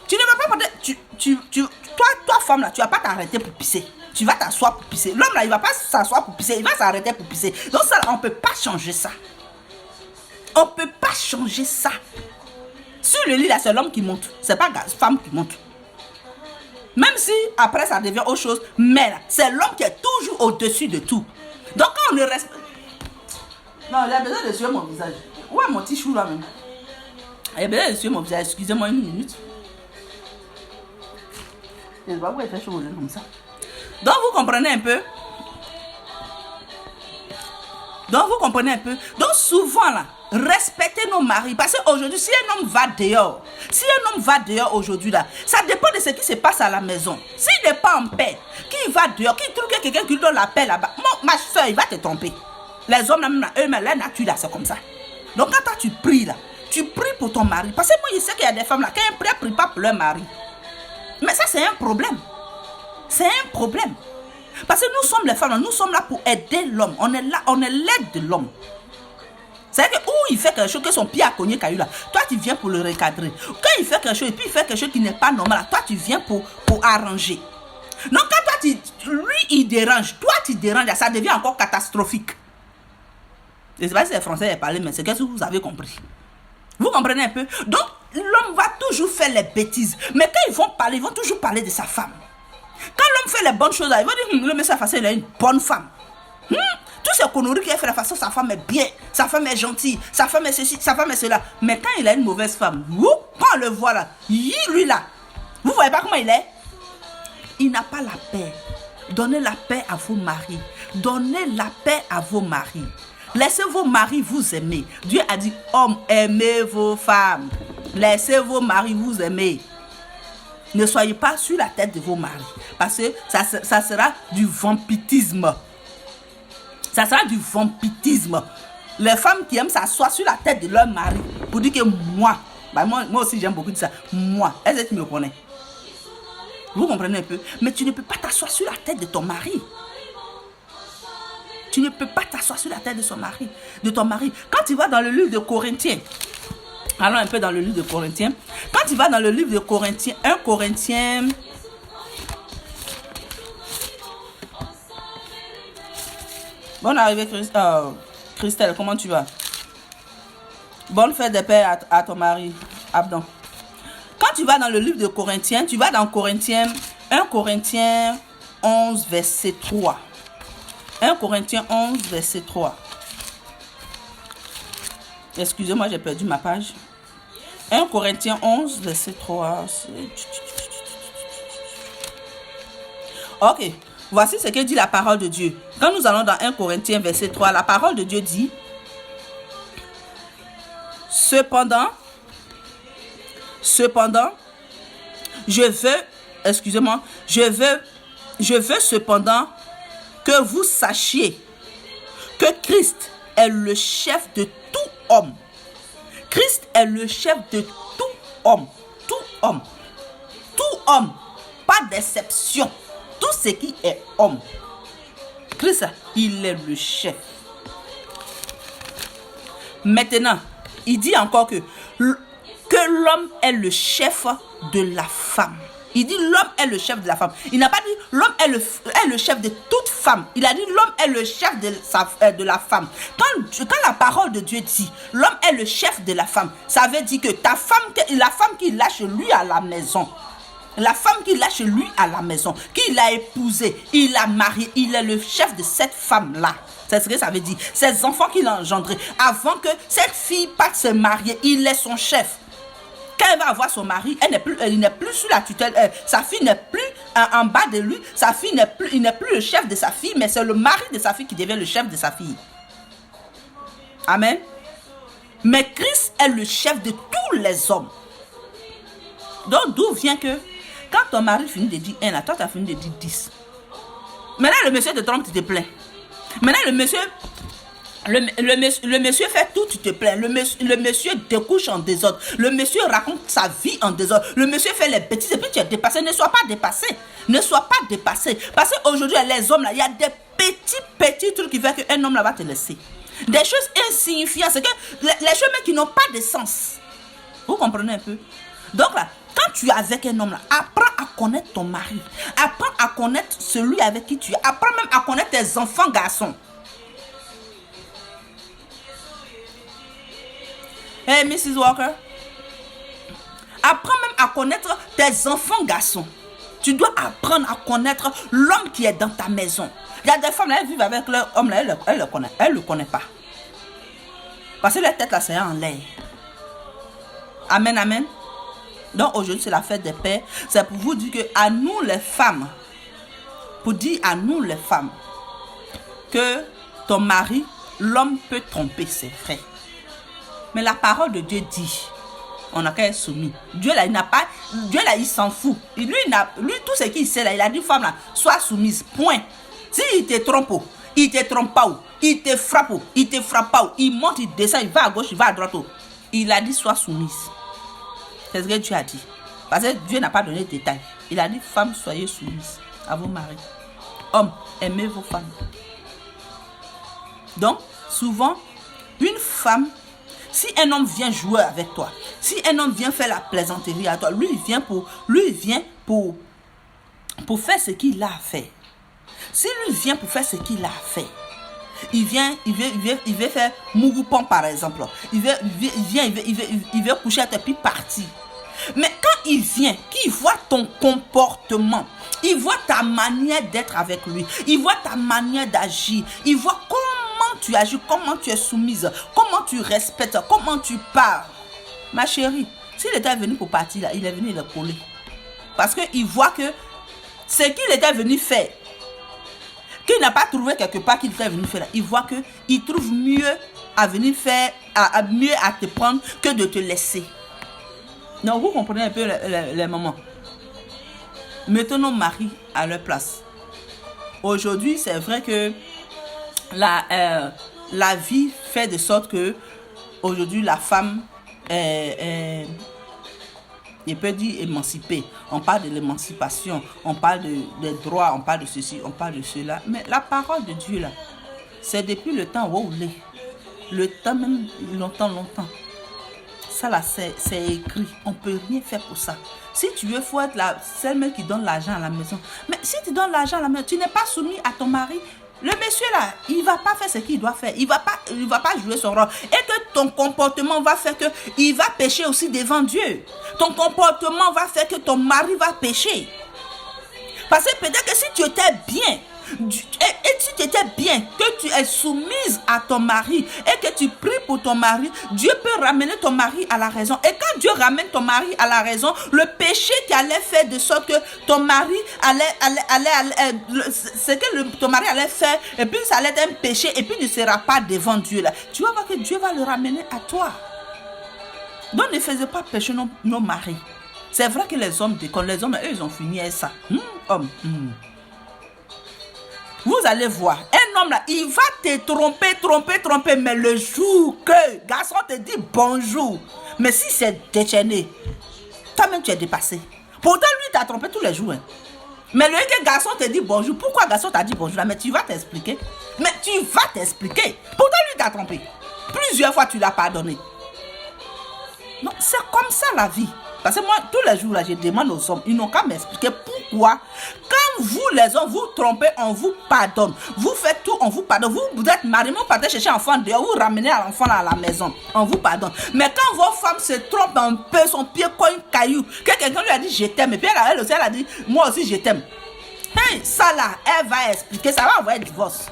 Tu ne vas pas porter, toi femme là, tu vas pas t'arrêter pour pisser. Tu vas t'asseoir pour pisser. L'homme là, il va pas s'asseoir pour pisser, il va s'arrêter pour pisser. Donc ça, on peut pas changer ça. On peut pas changer ça. Sur le lit là, c'est l'homme qui monte. C'est pas la femme qui monte. Même si après ça devient autre chose, mais là, c'est l'homme qui est toujours au-dessus de tout. Donc quand on ne reste... Non, il a besoin de suivre mon visage. Où est mon petit chou là même? Il a besoin de suivre mon visage. Excusez-moi une minute. Je ne sais pas pourquoi il fait chaud comme ça. Donc vous comprenez un peu. Donc souvent là, respectez nos maris. Parce qu'aujourd'hui, si un homme va dehors aujourd'hui là, ça dépend de ce qui se passe à la maison. S'il n'est pas en paix, qui va dehors, qui trouve quelqu'un qui lui donne la paix là-bas, ma soeur, il va te tromper. Les hommes eux-mêmes, la nature là, c'est comme ça. Donc quand toi tu pries là, tu pries pour ton mari. Parce que moi je sais qu'il y a des femmes là, quand elles prient pas pour leur mari. Mais ça c'est un problème. C'est un problème. Parce que nous sommes les femmes, nous sommes là pour aider l'homme. On est là, on est l'aide de l'homme. C'est que où il fait quelque chose que son pied a cogné caillou là, toi tu viens pour le recadrer. Quand il fait quelque chose et puis il fait quelque chose qui n'est pas normal là, toi tu viens pour arranger. Donc quand toi lui il dérange, toi tu déranges, ça devient encore catastrophique. Je ne sais pas si les Français ont parlé, mais c'est ce que vous avez compris. Vous comprenez un peu? Donc l'homme va toujours faire les bêtises. Mais quand ils vont parler, ils vont toujours parler de sa femme. Quand l'homme fait les bonnes choses, il va dire, le monsieur il a une bonne femme. Tous ces conneries qu'il a fait la façon, sa femme est bien, sa femme est gentille, sa femme est ceci, sa femme est cela. Mais quand il a une mauvaise femme, quand on le voit là, lui là, vous voyez pas comment il est? Il n'a pas la paix. Donnez la paix à vos maris. Donnez la paix à vos maris. Laissez vos maris vous aimer. Dieu a dit, hommes, aimez vos femmes. Laissez vos maris vous aimer. Ne soyez pas sur la tête de vos maris. Parce que ça sera du vampitisme. Ça sera du vampitisme. Les femmes qui aiment s'asseoir sur la tête de leur mari pour dire que moi aussi j'aime beaucoup de ça. Moi, est-ce que tu me connais? Vous comprenez un peu? Mais tu ne peux pas t'asseoir sur la tête de ton mari. Tu ne peux pas t'asseoir sur la tête de ton mari. Quand tu vas dans le livre de Corinthiens, allons un peu dans le livre de Corinthiens. Quand tu vas dans le livre de Corinthiens, 1 Corinthiens, bonne arrivée Christelle, comment tu vas? Bonne fête de paix à ton mari, Abdon. Quand tu vas dans le livre de Corinthiens, tu vas dans Corinthiens, 1 Corinthiens 11, verset 3. 1 Corinthiens 11, verset 3. Excusez-moi, j'ai perdu ma page. 1 Corinthiens 11, verset 3. Ok, voici ce que dit la parole de Dieu. Quand nous allons dans 1 Corinthiens, verset 3, la parole de Dieu dit: Cependant, je veux cependant que vous sachiez que Christ est le chef de tout homme. Christ est le chef de tout homme. Tout homme. Tout homme. Pas d'exception. Tout ce qui est homme. Christ, il est le chef. Maintenant, il dit encore que l'homme est le chef de la femme. Il dit l'homme est le chef de la femme. Il n'a pas dit l'homme est le chef de toute femme. Il a dit l'homme est le chef de la femme. Quand la parole de Dieu dit l'homme est le chef de la femme, ça veut dire que la femme qu'il a chez lui à la maison, la femme qu'il a chez lui à la maison, qu'il a épousée, il a marié, il est le chef de cette femme-là. C'est ce que ça veut dire. Ces enfants qu'il a engendrés, avant que cette fille parte se marier, il est son chef. Quand elle va avoir son mari, il n'est plus sous la tutelle. Sa fille n'est plus en bas de lui. Il n'est plus le chef de sa fille, mais c'est le mari de sa fille qui devient le chef de sa fille. Amen. Mais Christ est le chef de tous les hommes. Donc d'où vient que quand ton mari finit de dire 1, toi tu as fini de dire 10. Maintenant le monsieur te trompe, tu te plains. Maintenant le monsieur fait tout, tu te plains. Le monsieur découche en désordre. Le monsieur raconte sa vie en désordre. Le monsieur fait les bêtises et puis tu es dépassé. Ne sois pas dépassé. Ne sois pas dépassé. Parce qu'aujourd'hui, les hommes, là, il y a des petits trucs qui font qu'un homme là va te laisser. Des choses insignifiantes. C'est que les choses même qui n'ont pas de sens. Vous comprenez un peu? Donc là, quand tu es avec un homme là, apprends à connaître ton mari. Apprends à connaître celui avec qui tu es. Apprends même à connaître tes enfants garçons. Hey, Mrs. Walker, apprends même à connaître tes enfants garçons. Tu dois apprendre à connaître l'homme qui est dans ta maison. Il y a des femmes là, elles vivent avec leur homme là, elles le connaissent pas. Parce que leur tête là, c'est en l'air. Amen, amen. Donc aujourd'hui, c'est la fête des pères. C'est pour vous dire que à nous les femmes, pour dire à nous les femmes, que ton mari, l'homme peut tromper, c'est vrai. Mais la parole de Dieu dit, on n'a qu'à être soumis. Dieu là, il s'en fout. Lui, tout ce qu'il sait là, il a dit, femme là, sois soumise, point. S'il te trompe, il te trompe pas, il te frappe, il te frappe pas, il monte, il descend, il va à gauche, il va à droite. Il a dit, sois soumise. C'est ce que Dieu a dit. Parce que Dieu n'a pas donné de détails. Il a dit, femmes, soyez soumises à vos maris. Hommes, aimez vos femmes. Donc, souvent, une femme, si un homme vient jouer avec toi, si un homme vient faire la plaisanterie à toi, lui il vient pour faire ce qu'il a à faire. Si lui vient pour faire ce qu'il a à faire, il veut faire Mougoupan par exemple. Il veut coucher à tes puis partir. Mais quand il vient, qu'il voit ton comportement, il voit ta manière d'être avec lui, il voit ta manière d'agir, il voit comment tu agis, comment tu es soumise, comment tu respectes, comment tu parles. Ma chérie, s'il était venu pour partir là, il est venu le coller. Parce qu'il voit que ce qu'il était venu faire, qu'il n'a pas trouvé quelque part qu'il était venu faire là, il voit qu'il trouve mieux à venir faire, mieux à te prendre que de te laisser. Donc, vous comprenez un peu les mamans. Mettons nos maris à leur place. Aujourd'hui, c'est vrai que la vie fait de sorte que aujourd'hui, la femme est je peux dire émancipée. On parle de l'émancipation, on parle des droits, on parle de ceci, on parle de cela. Mais la parole de Dieu, là, c'est depuis le temps où il est. Le temps même longtemps. Ça là, c'est écrit. On ne peut rien faire pour ça. Si tu veux, il faut être celle qui donne l'argent à la maison. Mais si tu donnes l'argent à la maison, tu n'es pas soumis à ton mari. Le monsieur là, il ne va pas faire ce qu'il doit faire. Il ne va pas jouer son rôle. Et que ton comportement va faire qu'il va pécher aussi devant Dieu. Ton comportement va faire que ton mari va pécher. Parce que peut-être que si tu étais bien, et si tu étais bien, que tu es soumise à ton mari et que tu pries pour ton mari, Dieu peut ramener ton mari à la raison. Et quand Dieu ramène ton mari à la raison, le péché qui allait faire de sorte que ton mari ton mari allait faire, et puis ça allait être un péché, et puis ne sera pas devant Dieu là. Tu vas voir que Dieu va le ramener à toi. Donc ne faisez pas pécher nos maris. C'est vrai que les hommes déconnent, les hommes, eux, ils ont fini avec ça. Vous allez voir, un homme là, il va te tromper, mais le jour que garçon te dit bonjour, mais si c'est déchaîné, toi-même tu es dépassé. Pourtant lui t'a trompé tous les jours. Hein. Mais le que garçon te dit bonjour, pourquoi garçon t'a dit bonjour là? Mais tu vas t'expliquer. Pourtant lui t'a trompé. Plusieurs fois tu l'as pardonné. Non, c'est comme ça la vie. Parce que moi, tous les jours, là, je demande aux hommes, ils n'ont qu'à m'expliquer pourquoi, quand vous, les hommes, vous trompez, on vous pardonne. Vous faites tout, on vous pardonne. Vous êtes mariés, vous partez chercher l'enfant dehors, vous ramenez l'enfant à la maison, on vous pardonne. Mais quand vos femmes se trompent un peu, son pied comme un caillou, que quelqu'un lui a dit je t'aime, et puis elle aussi, elle a dit moi aussi je t'aime. Hey, ça là, elle va expliquer, ça va envoyer le divorce.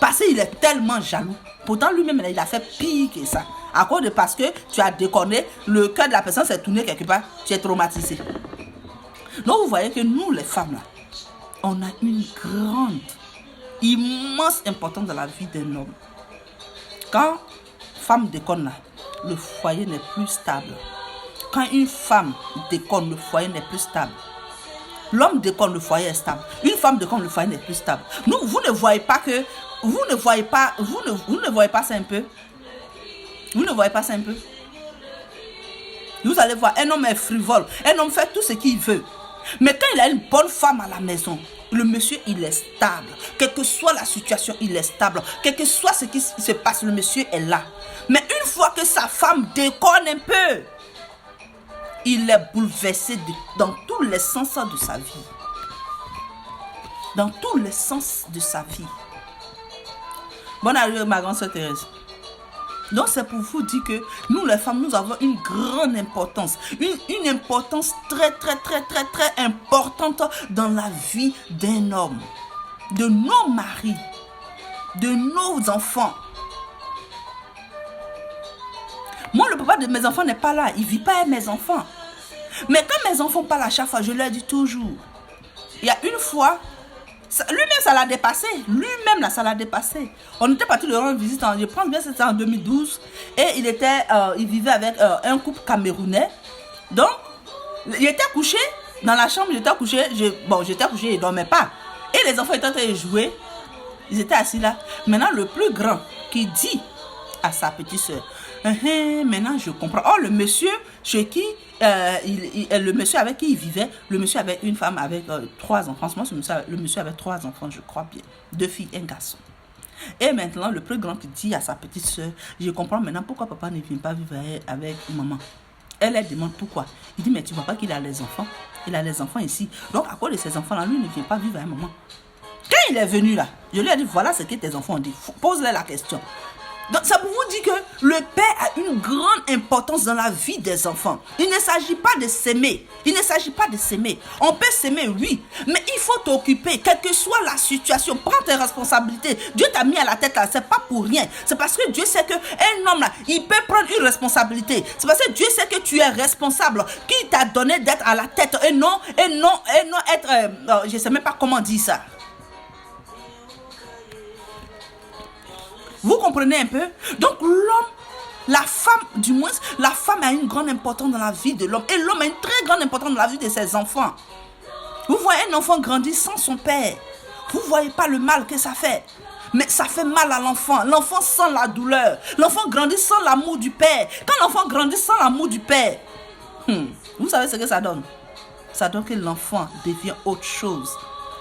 Parce qu'il est tellement jaloux. Pourtant, lui-même, il a fait pire que ça. À cause de parce que tu as déconné, le cœur de la personne s'est tourné quelque part, tu es traumatisé. Donc, vous voyez que nous, les femmes, là, on a une grande, immense importance dans la vie d'un homme. Quand femme déconne, là, le foyer n'est plus stable. Quand une femme déconne, le foyer n'est plus stable. L'homme déconne, le foyer est stable. Une femme déconne, le foyer n'est plus stable. Nous, vous ne voyez pas que, vous ne voyez pas ça un peu. Vous ne voyez pas ça un peu? Vous allez voir, un homme est frivole. Un homme fait tout ce qu'il veut. Mais quand il a une bonne femme à la maison, le monsieur, il est stable. Quelle que soit la situation, il est stable. Quel que soit ce qui se passe, le monsieur est là. Mais une fois que sa femme déconne un peu, il est bouleversé dans tous les sens de sa vie. Dans tous les sens de sa vie. Bonne arrivée, ma grande soeur Thérèse. Donc c'est pour vous dire que nous les femmes, nous avons une grande importance. Une importance très importante dans la vie d'un homme. De nos maris. De nos enfants. Moi, le papa de mes enfants n'est pas là. Il ne vit pas avec mes enfants. Mais quand mes enfants parlent à chaque fois, je leur dis toujours. Il y a une fois, lui-même, ça l'a dépassé. Lui-même, là, ça l'a dépassé. On était parti le rendre visite, je pense bien que c'était en 2012. Et il vivait avec un couple camerounais. Donc, il était couché dans la chambre, j'étais couché, il ne dormait pas. Et les enfants étaient en train de jouer. Ils étaient assis là. Maintenant, le plus grand qui dit à sa petite soeur, maintenant je comprends. Oh, le monsieur chez qui, le monsieur avec qui il vivait, le monsieur avait une femme avec 3 enfants. Le monsieur avait 3 enfants, je crois bien. 2 filles, 1 garçon. Et maintenant, le plus grand qui dit à sa petite soeur, je comprends maintenant pourquoi papa ne vient pas vivre avec maman. Elle demande pourquoi. Il dit, mais tu vois pas qu'il a les enfants. Il a les enfants ici. Donc, à cause de ces enfants-là, lui ne vient pas vivre avec maman. Quand il est venu là, je lui ai dit, voilà ce que tes enfants ont dit. Pose-leur la question. Donc, ça pour vous dire que le père a une grande importance dans la vie des enfants. Il ne s'agit pas de s'aimer. On peut s'aimer, oui. Mais il faut t'occuper. Quelle que soit la situation, prends tes responsabilités. Dieu t'a mis à la tête là. C'est pas pour rien. C'est parce que Dieu sait qu'un homme là, il peut prendre une responsabilité. C'est parce que Dieu sait que tu es responsable. Qui t'a donné d'être à la tête et non être... je sais même pas comment dire ça. Vous comprenez un peu? Donc l'homme La femme, du moins, la femme a une grande importance dans la vie de l'homme. Et l'homme a une très grande importance dans la vie de ses enfants. Vous voyez un enfant grandir sans son père. Vous ne voyez pas le mal que ça fait. Mais ça fait mal à l'enfant. L'enfant sent la douleur. L'enfant grandit sans l'amour du père. Quand l'enfant grandit sans l'amour du père, vous savez ce que ça donne? Ça donne que l'enfant devient autre chose.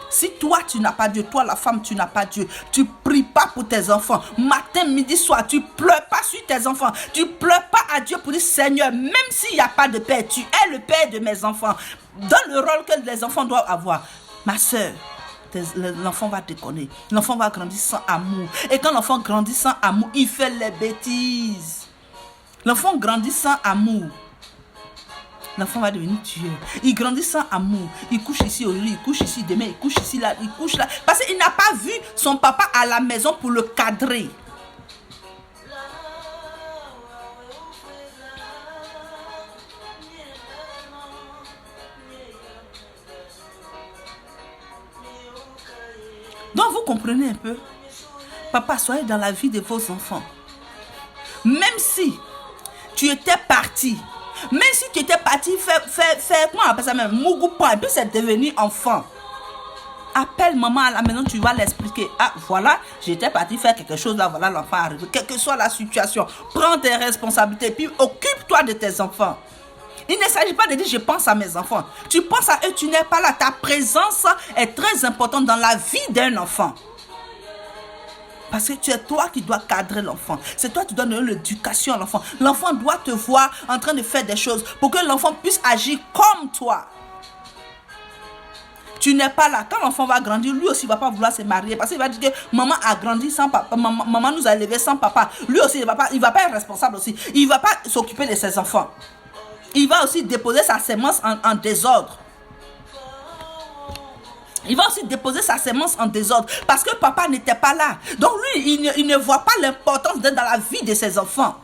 Si toi, tu n'as pas Dieu, toi, la femme, tu n'as pas Dieu, tu pries pas pour tes enfants. Matin, midi, soir, tu pleures pas sur tes enfants. Tu pleures pas à Dieu pour dire, Seigneur, même s'il n'y a pas de père, tu es le père de mes enfants. Dans le rôle que les enfants doivent avoir. Ma soeur, l'enfant va déconner. L'enfant va grandir sans amour. Et quand l'enfant grandit sans amour, il fait les bêtises. L'enfant grandit sans amour. L'enfant va devenir tueur. Il grandit sans amour. Il couche ici aujourd'hui, il couche ici demain, il couche ici là, il couche là. Parce qu'il n'a pas vu son papa à la maison pour le cadrer. Donc vous comprenez un peu. Papa, soyez dans la vie de vos enfants. Même si tu étais parti, même si tu étais parti faire comment on appelle ça même, mougoupan, et puis c'est devenu enfant. Appelle maman à la maison, tu vas l'expliquer. Ah, voilà, j'étais parti faire quelque chose là, voilà, l'enfant arrive. Quelle que soit la situation, prends tes responsabilités, puis occupe-toi de tes enfants. Il ne s'agit pas de dire je pense à mes enfants. Tu penses à eux, tu n'es pas là. Ta présence est très importante dans la vie d'un enfant. Parce que tu es toi qui dois cadrer l'enfant. C'est toi qui dois donner l'éducation à l'enfant. L'enfant doit te voir en train de faire des choses pour que l'enfant puisse agir comme toi. Tu n'es pas là. Quand l'enfant va grandir, lui aussi ne va pas vouloir se marier. Parce qu'il va dire que maman a grandi sans papa. Maman nous a élevés sans papa. Lui aussi, il ne va pas être responsable aussi. Il ne va pas s'occuper de ses enfants. Il va aussi déposer sa sémence en désordre. Il va aussi déposer sa sémence en désordre parce que papa n'était pas là. Donc lui, il ne voit pas l'importance d'être dans la vie de ses enfants.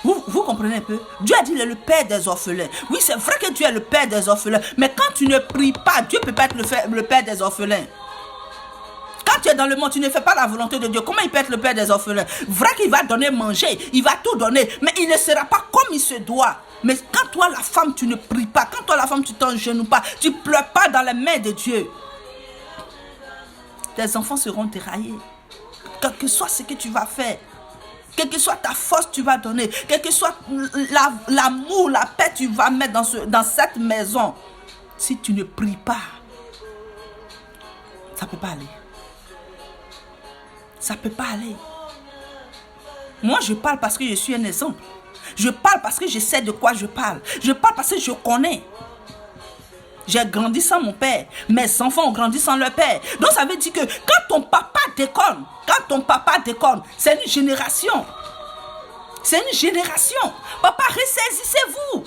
Vous comprenez un peu? Dieu a dit qu'il est le père des orphelins. Oui, c'est vrai que Dieu est le père des orphelins. Mais quand tu ne pries pas, Dieu ne peut pas être le père des orphelins. Quand tu es dans le monde, tu ne fais pas la volonté de Dieu. Comment il peut être le père des orphelins? Vrai qu'il va donner manger, il va tout donner, mais il ne sera pas comme il se doit. Mais quand toi, la femme, tu ne pries pas, quand toi, la femme, tu t'engenouilles pas, tu ne pleures pas dans les mains de Dieu, tes enfants seront déraillés. Quel que soit ce que tu vas faire, quelle que soit ta force tu vas donner, quel que soit l'amour, la paix tu vas mettre dans cette maison, si tu ne pries pas, ça ne peut pas aller. Ça ne peut pas aller. Moi, je parle parce que je suis un exemple. Je parle parce que je sais de quoi je parle. Je parle parce que je connais. J'ai grandi sans mon père. Mes enfants ont grandi sans leur père. Donc, ça veut dire que quand ton papa déconne, c'est une génération. C'est une génération. Papa, ressaisissez-vous.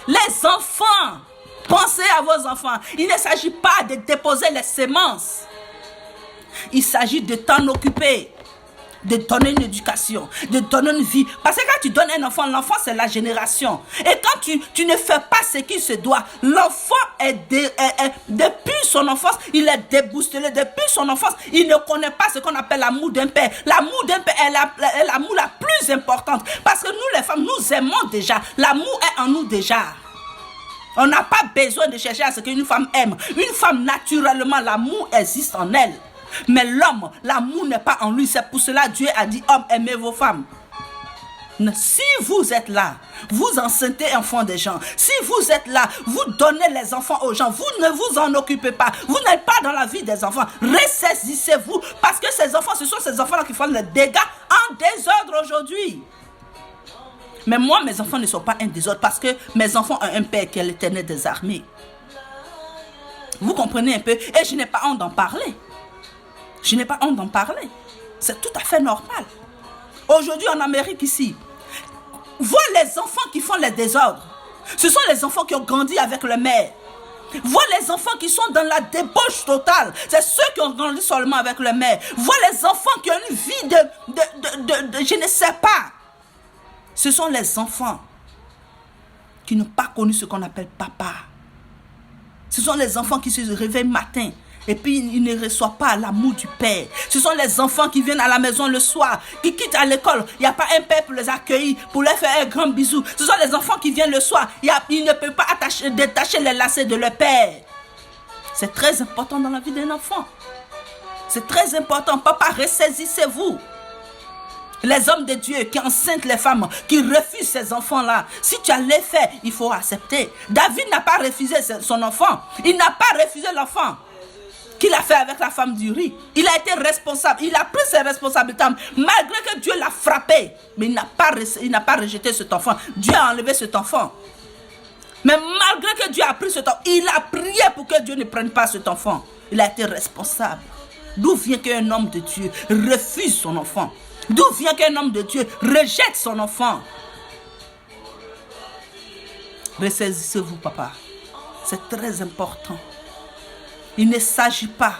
Les enfants, pensez à vos enfants. Il ne s'agit pas de déposer les semences. Il s'agit de t'en occuper, de donner une éducation, de donner une vie. Parce que quand tu donnes un enfant, l'enfant c'est la génération. Et quand tu ne fais pas ce qu'il se doit, l'enfant depuis son enfance, il est déboussolé. Depuis son enfance, il ne connaît pas ce qu'on appelle l'amour d'un père. L'amour d'un père est l'amour la plus importante. Parce que nous les femmes, nous aimons déjà. L'amour est en nous déjà. On n'a pas besoin de chercher à ce qu'une femme aime. Une femme, naturellement, l'amour existe en elle. Mais l'homme, l'amour n'est pas en lui. C'est pour cela que Dieu a dit, homme, aimez vos femmes. Si vous êtes là, vous enceintez enfants des gens. Si vous êtes là, vous donnez les enfants aux gens. Vous ne vous en occupez pas. Vous n'êtes pas dans la vie des enfants. Ressaisissez-vous. Parce que ces enfants, ce sont ces enfants-là qui font les dégâts en désordre aujourd'hui. Mais moi, mes enfants ne sont pas un désordre parce que mes enfants ont un père qui est l'Éternel des armées. Vous comprenez un peu? Et je n'ai pas honte d'en parler. Je n'ai pas honte d'en parler. C'est tout à fait normal. Aujourd'hui en Amérique ici, vois les enfants qui font les désordres. Ce sont les enfants qui ont grandi avec le mère. Vois les enfants qui sont dans la débauche totale. C'est ceux qui ont grandi seulement avec le mère. Vois les enfants qui ont une vie de je ne sais pas. Ce sont les enfants qui n'ont pas connu ce qu'on appelle papa. Ce sont les enfants qui se réveillent matin Et puis, il ne reçoit pas l'amour du père. Ce sont les enfants qui viennent à la maison le soir, qui quittent à l'école. Il n'y a pas un père pour les accueillir, pour leur faire un grand bisou. Ce sont les enfants qui viennent le soir. Ils ne peuvent pas détacher les lacets de leur père. C'est très important dans la vie d'un enfant. C'est très important. Papa, ressaisissez-vous. Les hommes de Dieu qui enceintent les femmes, qui refusent ces enfants-là. Si tu as les faits, il faut accepter. David n'a pas refusé son enfant. Il n'a pas refusé l'enfant qu'il a fait avec la femme d'Uri. Il a été responsable. Il a pris ses responsabilités. Malgré que Dieu l'a frappé. Mais il n'a pas rejeté cet enfant. Dieu a enlevé cet enfant. Mais malgré que Dieu a pris cet enfant, il a prié pour que Dieu ne prenne pas cet enfant. Il a été responsable. D'où vient qu'un homme de Dieu refuse son enfant? D'où vient qu'un homme de Dieu rejette son enfant? Ressaisissez-vous, papa. C'est très important. Il ne s'agit pas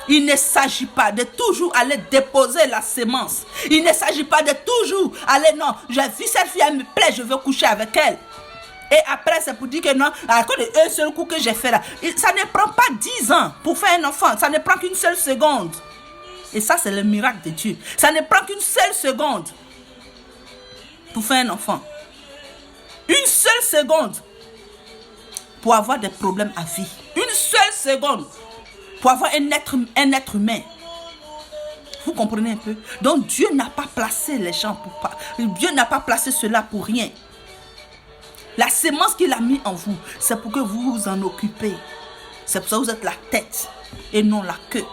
de toujours aller déposer la sémence. Il ne s'agit pas de toujours aller, non, j'ai vu cette fille, elle me plaît, je veux coucher avec elle. Et après, c'est pour dire que non, à cause d'un seul coup que j'ai fait là, ça ne prend pas 10 ans pour faire un enfant. Ça ne prend qu'une seule seconde. Et ça, c'est le miracle de Dieu. Ça ne prend qu'une seule seconde pour faire un enfant. Une seule seconde pour avoir des problèmes à vie. Une seule seconde pour avoir un être humain. Vous comprenez un peu? Donc Dieu n'a pas placé les gens pour pas. Dieu n'a pas placé cela pour rien. La sémence qu'il a mis en vous, c'est pour que vous vous en occupez. C'est pour ça que vous êtes la tête et non la queue.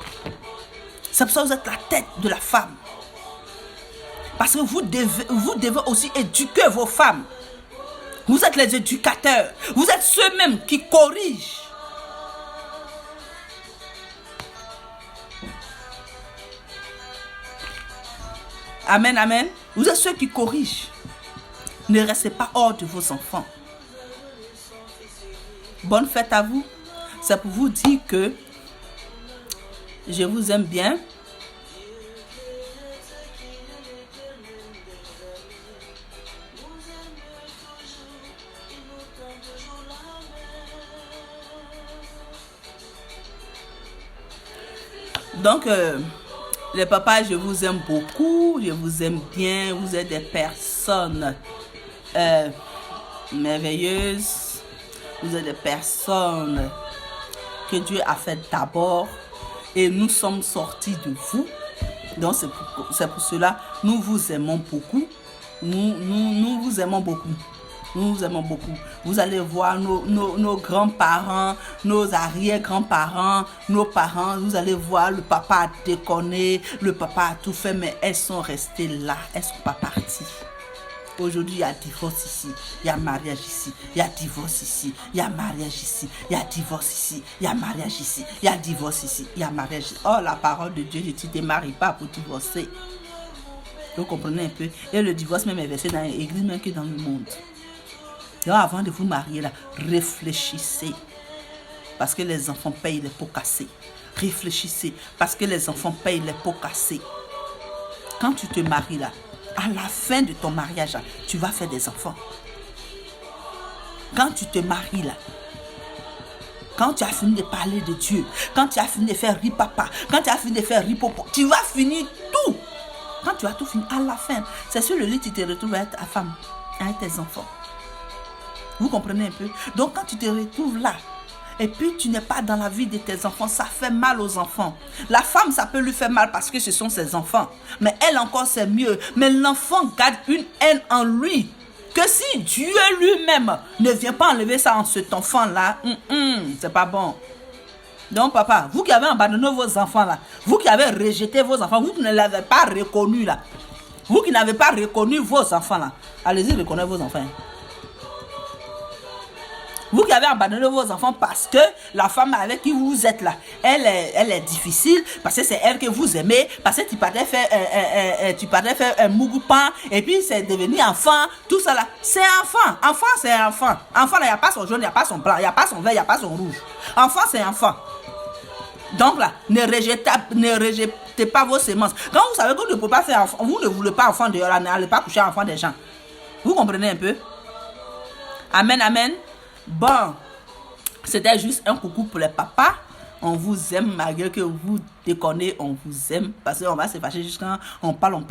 C'est pour ça que vous êtes la tête de la femme. Parce que vous devez aussi éduquer vos femmes. Vous êtes les éducateurs. Vous êtes ceux-mêmes qui corrigent. Amen, amen. Vous êtes ceux qui corrigent. Ne restez pas hors de vos enfants. Bonne fête à vous. C'est pour vous dire que je vous aime bien. Donc, les papas, je vous aime beaucoup. Je vous aime bien. Vous êtes des personnes merveilleuses. Vous êtes des personnes que Dieu a fait d'abord. Et nous sommes sortis de vous. Donc, c'est pour cela, nous vous aimons beaucoup. Nous vous aimons beaucoup. Nous vous aimons beaucoup. Vous allez voir nos grands-parents, nos arrière-grands-parents, nos parents. Vous allez voir, le papa a déconné, le papa a tout fait, mais elles sont restées là. Elles ne sont pas parties. Aujourd'hui, il y a divorce ici, il y a mariage ici, il y a divorce ici, il y a mariage ici, il y a divorce ici, il y a mariage ici, il y a divorce ici, il y a mariage ici. Oh, la parole de Dieu, tu ne te maries pas pour divorcer. Vous comprenez un peu? Et le divorce même est versé dans l'église, même que dans le monde. Donc, avant de vous marier, là, réfléchissez. Parce que les enfants payent les pots cassés. Réfléchissez. Parce que les enfants payent les pots cassés. Quand tu te maries là, à la fin de ton mariage, là, tu vas faire des enfants. Quand tu te maries là, quand tu as fini de parler de Dieu, quand tu as fini de faire ripapa, quand tu as fini de faire ripopo, tu vas finir tout. Quand tu as tout fini, à la fin, c'est sur le lit que tu te retrouves avec ta femme, avec tes enfants. Vous comprenez un peu? Donc quand tu te retrouves là, et puis tu n'es pas dans la vie de tes enfants, ça fait mal aux enfants. La femme, ça peut lui faire mal parce que ce sont ses enfants. Mais elle encore, c'est mieux. Mais l'enfant garde une haine en lui. Que si Dieu lui-même ne vient pas enlever ça en cet enfant-là, c'est pas bon. Donc papa, vous qui avez abandonné vos enfants là, vous qui avez rejeté vos enfants, vous qui ne l'avez pas reconnu là, vous qui n'avez pas reconnu vos enfants là, allez-y reconnaître vos enfants. Vous qui avez abandonné vos enfants parce que la femme avec qui vous êtes là, elle est difficile, parce que c'est elle que vous aimez, parce que tu partais faire un mougoupan, et puis c'est devenu enfant, tout ça là. C'est enfant. Enfant, c'est enfant. Enfant, il n'y a pas son jaune, il n'y a pas son blanc, il n'y a pas son vert, il n'y a pas son rouge. Enfant, c'est enfant. Donc là, ne rejetez pas vos semences. Quand vous savez que vous ne pouvez pas faire enfant, vous ne voulez pas enfant dehors, n'allez pas coucher enfant des gens. Vous comprenez un peu? Amen, amen. Bon, c'était juste un coucou pour les papas. On vous aime malgré que vous déconnez, on vous aime. Parce qu'on va se fâcher jusqu'à on parle.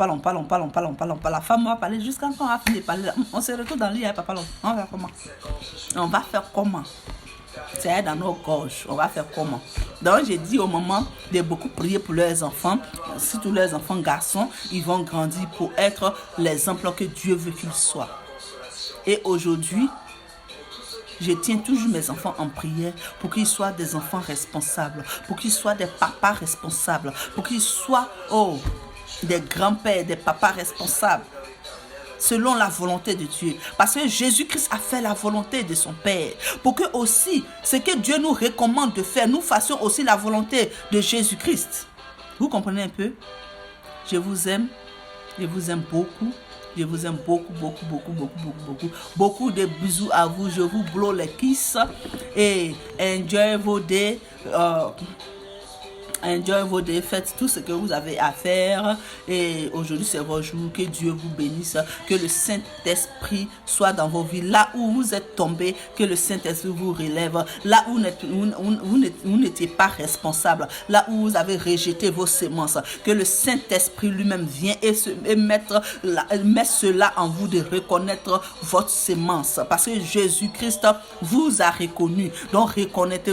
La femme va parler jusqu'à quand on va finir de parler. On se retrouve dans le lit, papa, on va faire comment? On va faire comment? C'est dans nos gorges. On va faire comment? Donc j'ai dit au moment de beaucoup prier pour leurs enfants. Si tous leurs enfants garçons, ils vont grandir pour être l'exemple que Dieu veut qu'ils soient. Et aujourd'hui, je tiens toujours mes enfants en prière pour qu'ils soient des enfants responsables, pour qu'ils soient des papas responsables, pour qu'ils soient des grands-pères, des papas responsables, selon la volonté de Dieu. Parce que Jésus-Christ a fait la volonté de son Père, pour que aussi, ce que Dieu nous recommande de faire, nous fassions aussi la volonté de Jésus-Christ. Vous comprenez un peu? Je vous aime beaucoup. Je vous aime beaucoup. Beaucoup de bisous à vous. Je vous blow les kisses. Et enjoy vos days. Enjoy vos days. Faites tout ce que vous avez à faire. Et aujourd'hui, c'est votre jour. Que Dieu vous bénisse. Que le Saint-Esprit soit dans vos vies. Là où vous êtes tombés, que le Saint-Esprit vous relève. Là où vous n'étiez pas responsable. Là où vous avez rejeté vos semences. Que le Saint-Esprit lui-même vienne et mettre cela en vous de reconnaître votre semence. Parce que Jésus-Christ vous a reconnu. Donc reconnaissez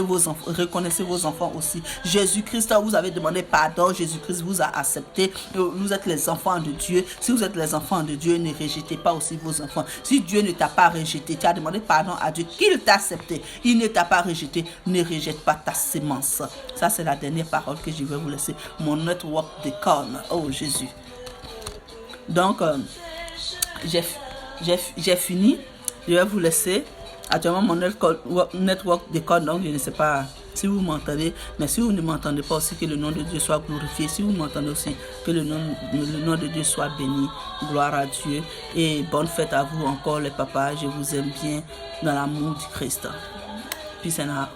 vos enfants aussi. Jésus-Christ vous avez demandé pardon. Jésus-Christ vous a accepté. Vous êtes les enfants de Dieu. Si vous êtes les enfants de Dieu, ne rejetez pas aussi vos enfants. Si Dieu ne t'a pas rejeté, tu as demandé pardon à Dieu qu'il t'a accepté. Il ne t'a pas rejeté. Ne rejette pas ta semence. Ça, c'est la dernière parole que je vais vous laisser. Mon network déconne. Oh Jésus. Donc, j'ai fini. Je vais vous laisser. Actuellement, mon network déconne. Donc, je ne sais pas si vous m'entendez. Mais si vous ne m'entendez pas aussi, que le nom de Dieu soit glorifié. Si vous m'entendez aussi, que le nom de Dieu soit béni. Gloire à Dieu. Et bonne fête à vous encore, les papas. Je vous aime bien dans l'amour du Christ. Peace and love.